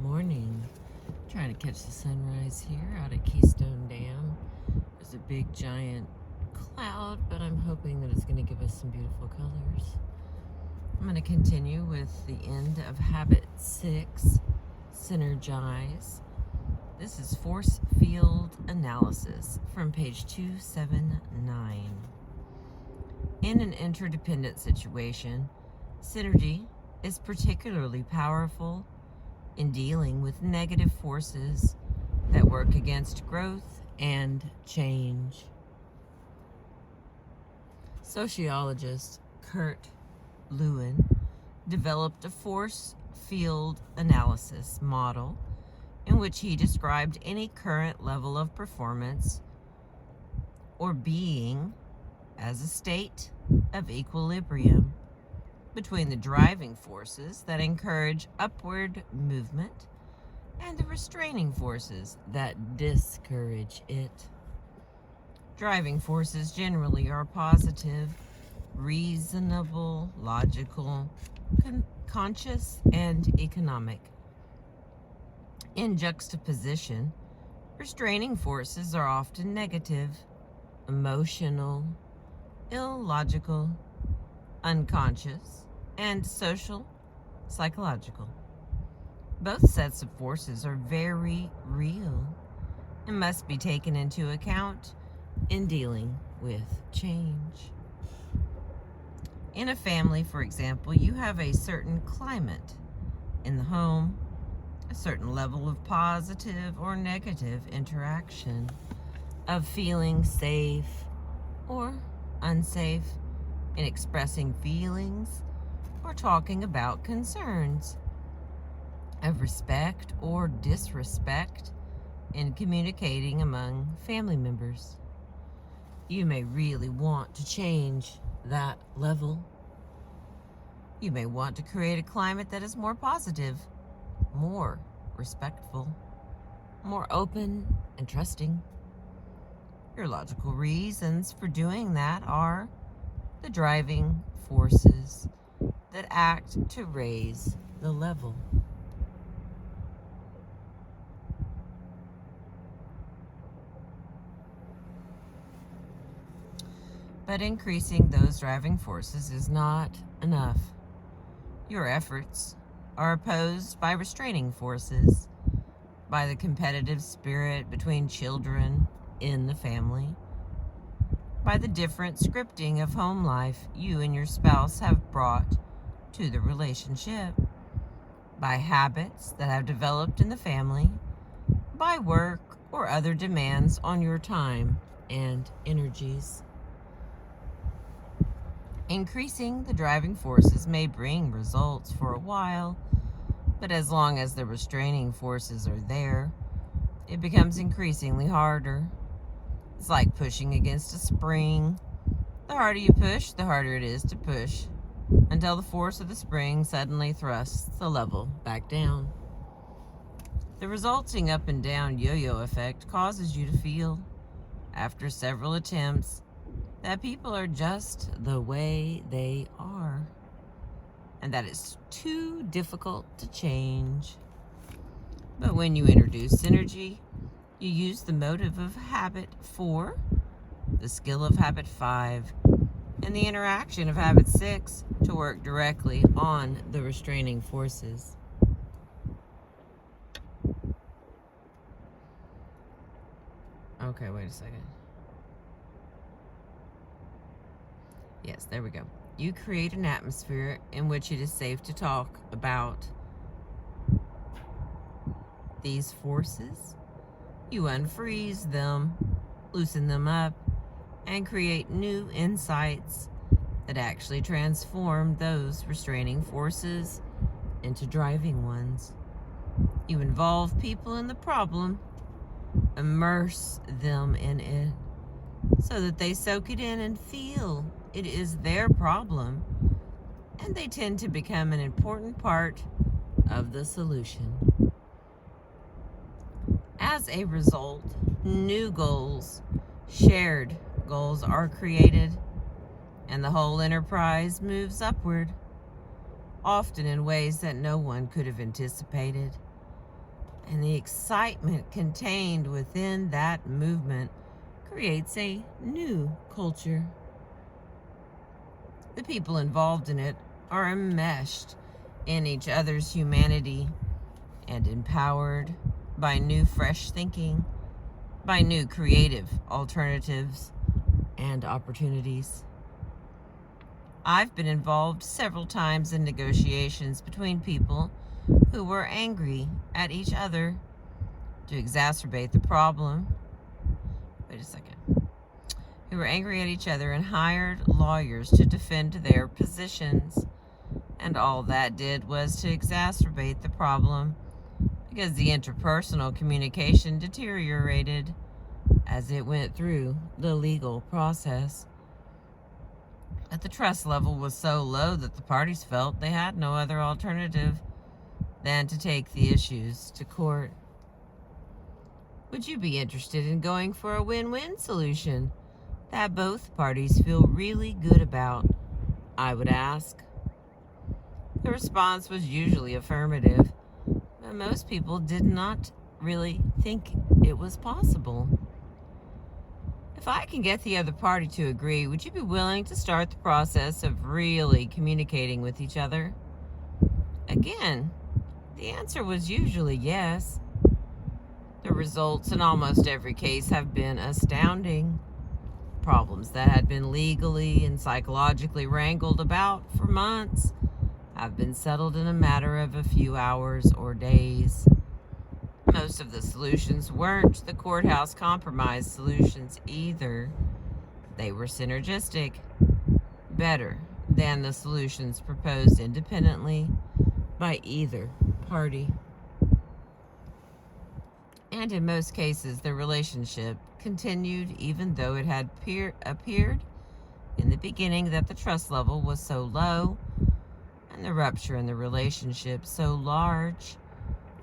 Morning. Trying to catch the sunrise here out at Keystone Dam. There's a big giant cloud, but I'm hoping that it's going to give us some beautiful colors. I'm going to continue with the end of Habit 6, Synergize. This is Force Field Analysis from page 279. In an interdependent situation, synergy is particularly powerful in dealing with negative forces that work against growth and change. Sociologist Kurt Lewin developed a force field analysis model in which he described any current level of performance or being as a state of equilibrium between the driving forces that encourage upward movement and the restraining forces that discourage it. Driving forces generally are positive, reasonable, logical, conscious, and economic. In juxtaposition, restraining forces are often negative, emotional, illogical, unconscious, and social, psychological. Both sets of forces are very real and must be taken into account in dealing with change. In a family, for example, you have a certain climate in the home, a certain level of positive or negative interaction, of feeling safe or unsafe in expressing feelings or talking about concerns, of respect or disrespect in communicating among family members. You may really want to change that level. You may want to create a climate that is more positive, more respectful, more open and trusting. Your logical reasons for doing that are the driving forces that act to raise the level. But increasing those driving forces is not enough. Your efforts are opposed by restraining forces, by the competitive spirit between children in the family, by the different scripting of home life you and your spouse have brought to the relationship, by habits that have developed in the family, by work or other demands on your time and energies. Increasing the driving forces may bring results for a while, but as long as the restraining forces are there, it becomes increasingly harder. It's like pushing against a spring. The harder you push, the harder it is to push, until the force of the spring suddenly thrusts the level back down. The resulting up and down yo-yo effect causes you to feel, after several attempts, that people are just the way they are, and that it's too difficult to change. But when you introduce synergy, you use the motive of habit 4, the skill of habit 5, and the interaction of habit 6 to work directly on the restraining forces. Okay, wait a second. Yes, there we go. You create an atmosphere in which it is safe to talk about these forces. You unfreeze them, loosen them up, and create new insights that actually transform those restraining forces into driving ones. You involve people in the problem, immerse them in it, so that they soak it in and feel it is their problem, and they tend to become an important part of the solution. As a result, new goals, shared goals are created, and the whole enterprise moves upward, often in ways that no one could have anticipated. And the excitement contained within that movement creates a new culture. The people involved in it are enmeshed in each other's humanity and empowered by new fresh thinking, by new creative alternatives and opportunities. I've been involved several times in negotiations between people who were angry at each other to exacerbate the problem. Who were angry at each other and hired lawyers to defend their positions. And all that did was to exacerbate the problem because the interpersonal communication deteriorated as it went through the legal process. But the trust level was so low that the parties felt they had no other alternative than to take the issues to court. Would you be interested in going for a win-win solution that both parties feel really good about? I would ask. The response was usually affirmative, but most people did not really think it was possible. If I can get the other party to agree, would you be willing to start the process of really communicating with each other? Again, the answer was usually yes. The results in almost every case have been astounding. Problems that had been legally and psychologically wrangled about for months have been settled in a matter of a few hours or days. Most of the solutions weren't the courthouse compromise solutions either. They were synergistic, better than the solutions proposed independently by either party. And in most cases, the relationship continued even though it had appeared in the beginning that the trust level was so low and the rupture in the relationship so large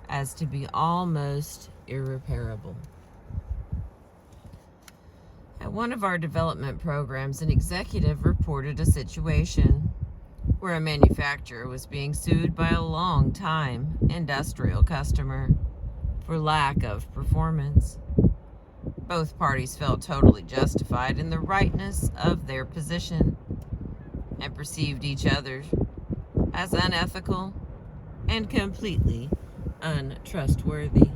as to be almost irreparable. At one of our development programs, an executive reported a situation where a manufacturer was being sued by a long-time industrial customer for lack of performance. Both parties felt totally justified in the rightness of their position and perceived each other as unethical and completely untrustworthy.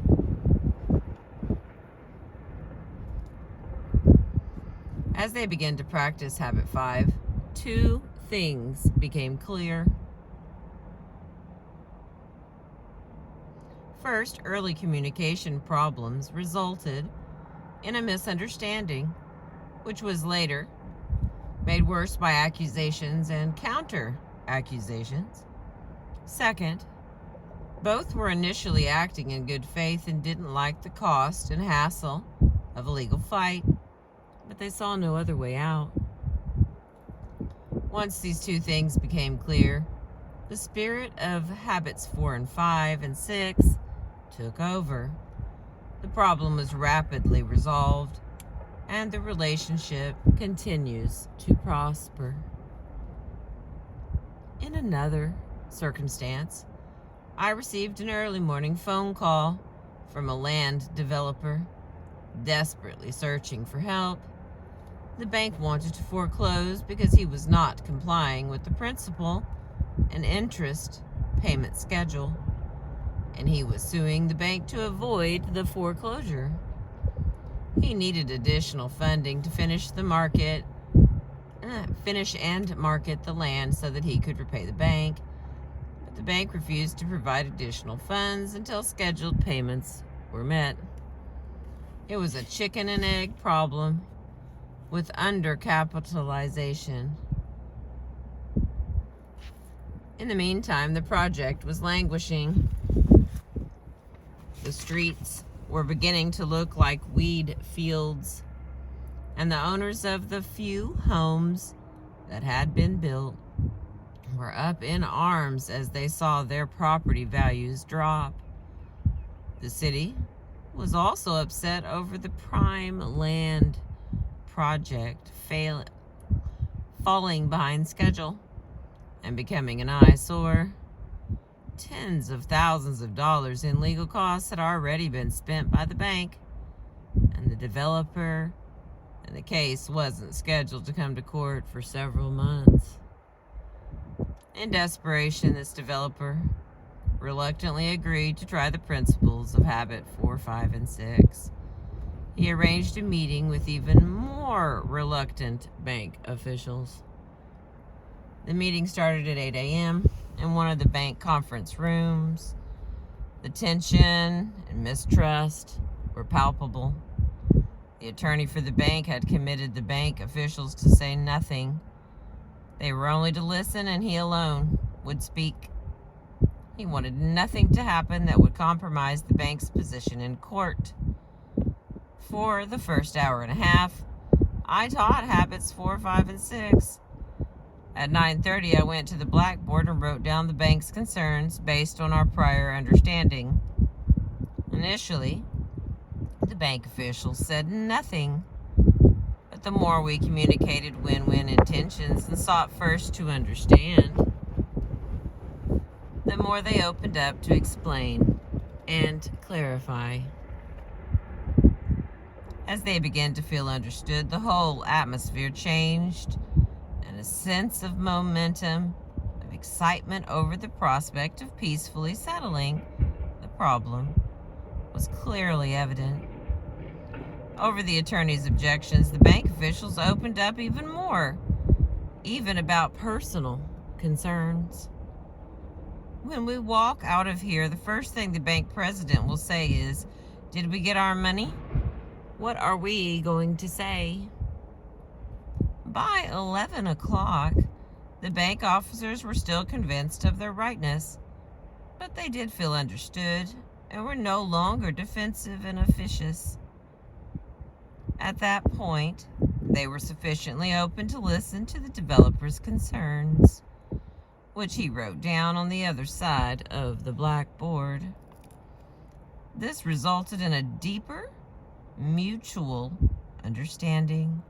As they began to practice Habit 5, two things became clear. First, early communication problems resulted in a misunderstanding, which was later made worse by accusations and counter-accusations. Second, both were initially acting in good faith and didn't like the cost and hassle of a legal fight, but they saw no other way out. Once these two things became clear, the spirit of Habits 4 and 5 and 6 took over. The problem was rapidly resolved, and the relationship continues to prosper. In another circumstance, I received an early morning phone call from a land developer desperately searching for help. The bank wanted to foreclose because he was not complying with the principal and interest payment schedule, and he was suing the bank to avoid the foreclosure. He needed additional funding to finish and market the land so that he could repay the bank, but the bank refused to provide additional funds until scheduled payments were met. It was a chicken and egg problem with undercapitalization. In the meantime, the project was languishing. The streets were beginning to look like weed fields, and the owners of the few homes that had been built were up in arms as they saw their property values drop. The city was also upset over the prime land project falling behind schedule and becoming an eyesore. Tens of thousands of dollars in legal costs had already been spent by the bank and the developer, and the case wasn't scheduled to come to court for several months. In desperation, this developer reluctantly agreed to try the principles of Habit 4, 5, and 6. He arranged a meeting with even more reluctant bank officials. The meeting started at 8 a.m. in one of the bank conference rooms. The tension and mistrust were palpable. The attorney for the bank had committed the bank officials to say nothing. They were only to listen, and he alone would speak. He wanted nothing to happen that would compromise the bank's position in court. For the first hour and a half, I taught Habits 4, 5, and 6. At 9:30, I went to the blackboard and wrote down the bank's concerns based on our prior understanding. Initially, the bank officials said nothing, but the more we communicated win-win intentions and sought first to understand, the more they opened up to explain and clarify. As they began to feel understood, the whole atmosphere changed, and a sense of momentum, of excitement over the prospect of peacefully settling the problem was clearly evident. Over the attorney's objections, the bank officials opened up even more, even about personal concerns. When we walk out of here, the first thing the bank president will say is, "Did we get our money? What are we going to say?" By 11 o'clock, the bank officers were still convinced of their rightness, but they did feel understood and were no longer defensive and officious. At that point, they were sufficiently open to listen to the developer's concerns, which he wrote down on the other side of the blackboard. This resulted in a deeper mutual understanding,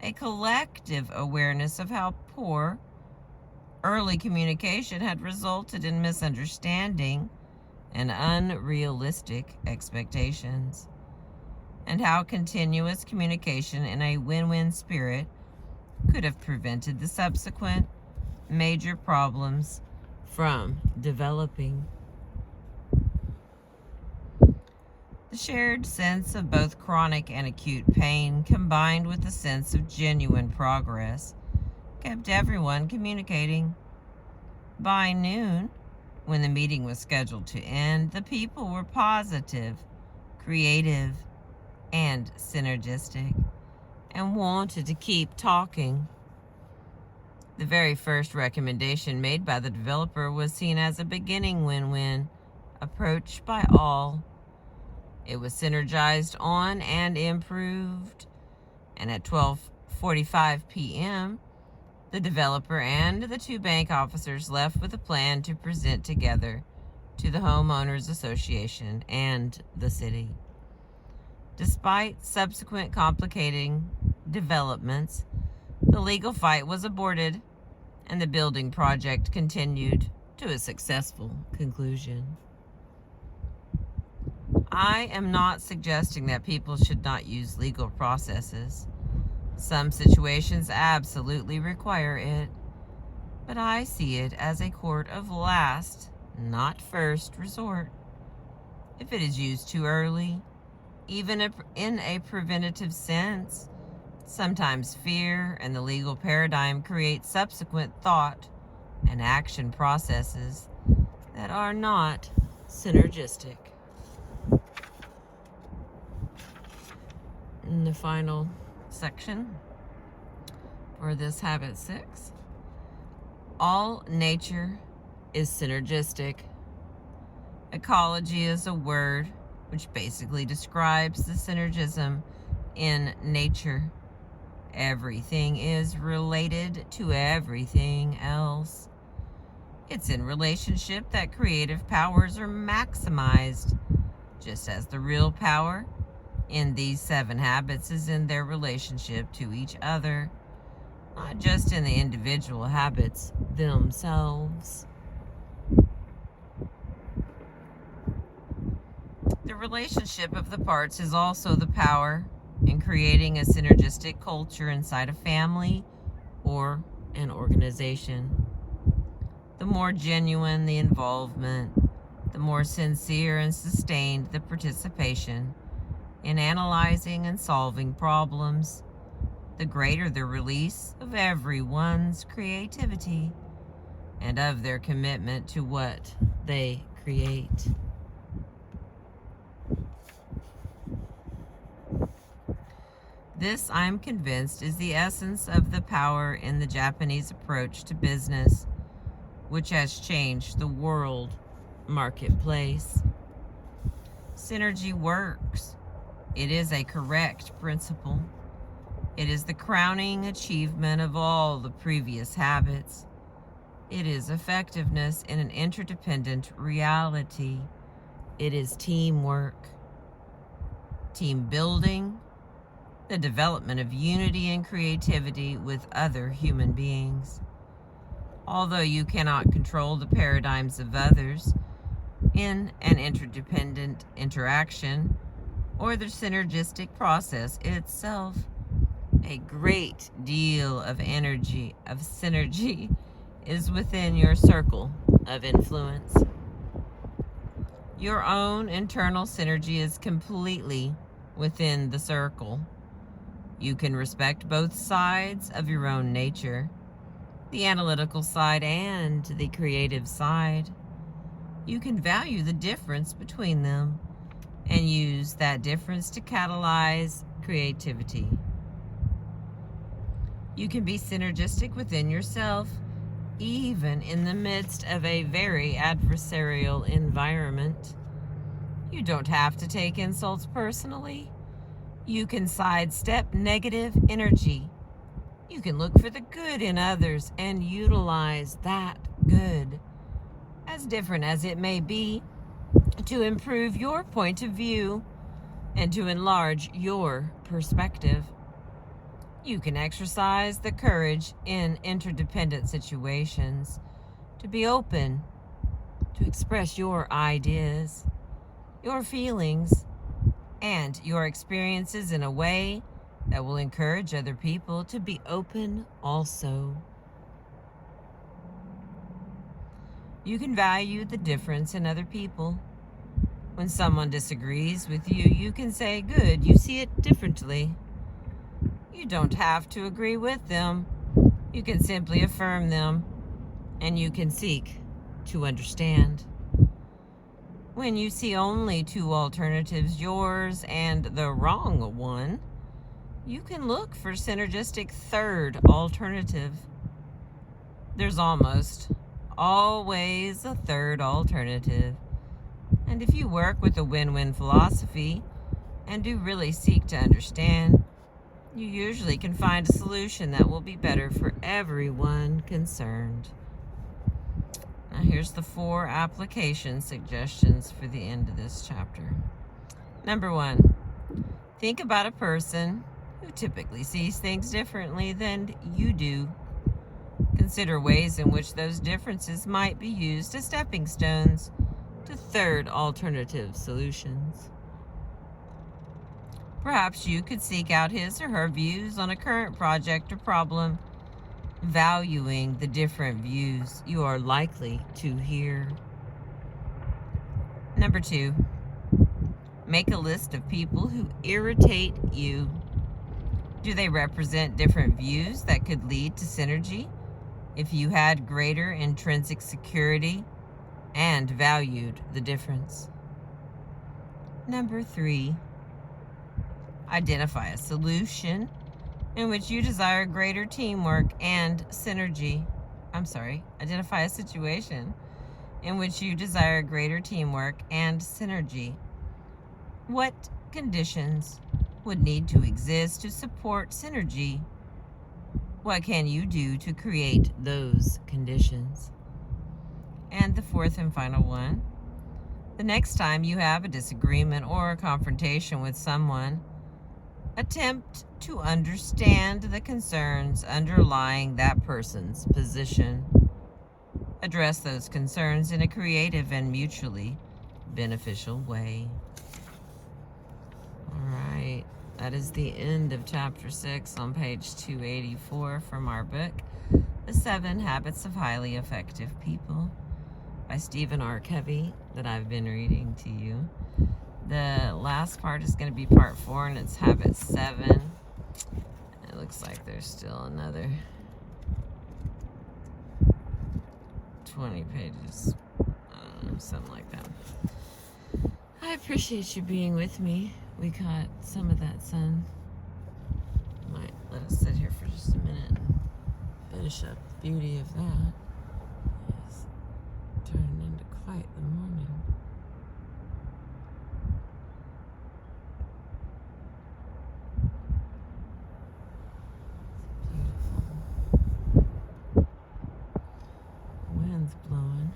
a collective awareness of how poor early communication had resulted in misunderstanding and unrealistic expectations, and how continuous communication in a win-win spirit could have prevented the subsequent major problems from developing. The shared sense of both chronic and acute pain, combined with the sense of genuine progress, kept everyone communicating. By noon, when the meeting was scheduled to end, the people were positive, creative, and synergistic, and wanted to keep talking. The very first recommendation made by the developer was seen as a beginning win-win, approached by all. It was synergized on and improved, and at 12:45 p.m., the developer and the two bank officers left with a plan to present together to the Homeowners Association and the city. Despite subsequent complicating developments, the legal fight was aborted, and the building project continued to a successful conclusion. I am not suggesting that people should not use legal processes. Some situations absolutely require it, but I see it as a court of last, not first resort. If it is used too early, even in a preventative sense, sometimes fear and the legal paradigm create subsequent thought and action processes that are not synergistic. In the final section for this Habit 6, all nature is synergistic. Ecology is a word which basically describes the synergism in nature. Everything is related to everything else. It's in relationship that creative powers are maximized, just as the real power in these 7 habits is in their relationship to each other, not just in the individual habits themselves. The relationship of the parts is also the power in creating a synergistic culture inside a family or an organization. The more genuine the involvement, the more sincere and sustained the participation in analyzing and solving problems, the greater the release of everyone's creativity and of their commitment to what they create. This, I'm convinced, is the essence of the power in the Japanese approach to business, which has changed the world marketplace. Synergy works. It is a correct principle. It is the crowning achievement of all the previous habits. It is effectiveness in an interdependent reality. It is teamwork, team building, the development of unity and creativity with other human beings. Although you cannot control the paradigms of others in an interdependent interaction or the synergistic process itself, a great deal of energy, of synergy, is within your circle of influence. Your own internal synergy is completely within the circle. You can respect both sides of your own nature, the analytical side and the creative side. You can value the difference between them and use that difference to catalyze creativity. You can be synergistic within yourself, even in the midst of a very adversarial environment. You don't have to take insults personally. You can sidestep negative energy. You can look for the good in others and utilize that good, as different as it may be, to improve your point of view and to enlarge your perspective. You can exercise the courage in interdependent situations to be open, to express your ideas, your feelings, and your experiences in a way that will encourage other people to be open also. You can value the difference in other people. When someone disagrees with you, you can say, "Good, you see it differently." You don't have to agree with them. You can simply affirm them, and you can seek to understand. When you see only two alternatives, yours and the wrong one, you can look for synergistic third alternative. There's almost always a third alternative. And if you work with a win-win philosophy and do really seek to understand, you usually can find a solution that will be better for everyone concerned. Now here's the 4 application suggestions for the end of this chapter. Number 1, think about a person who typically sees things differently than you do. Consider ways in which those differences might be used as stepping stones to third alternative solutions. Perhaps you could seek out his or her views on a current project or problem, valuing the different views you are likely to hear. Number 2, make a list of people who irritate you. Do they represent different views that could lead to synergy if you had greater intrinsic security and valued the difference? Number 3, identify a solution in which you desire greater teamwork and synergy. Identify a situation in which you desire greater teamwork and synergy. What conditions would need to exist to support synergy? What can you do to create those conditions? And the 4th and final one, the next time you have a disagreement or a confrontation with someone, attempt to understand the concerns underlying that person's position. Address those concerns in a creative and mutually beneficial way. right. That is the end of chapter 6 on page 284 from our book, The 7 Habits of Highly Effective People by Stephen R. Covey, that I've been reading to you. The last part is going to be part 4, and it's habit 7. It looks like there's still another 20 pages. I don't know, something like that. I appreciate you being with me. We caught some of that sun. Might let us sit here for just a minute and finish up the beauty of that. It's turning into quite the morning. Wind's blowing.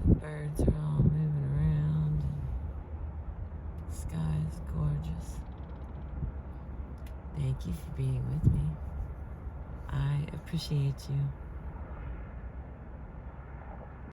The birds are all moving around. And the sky is gorgeous. Thank you for being with me. I appreciate you.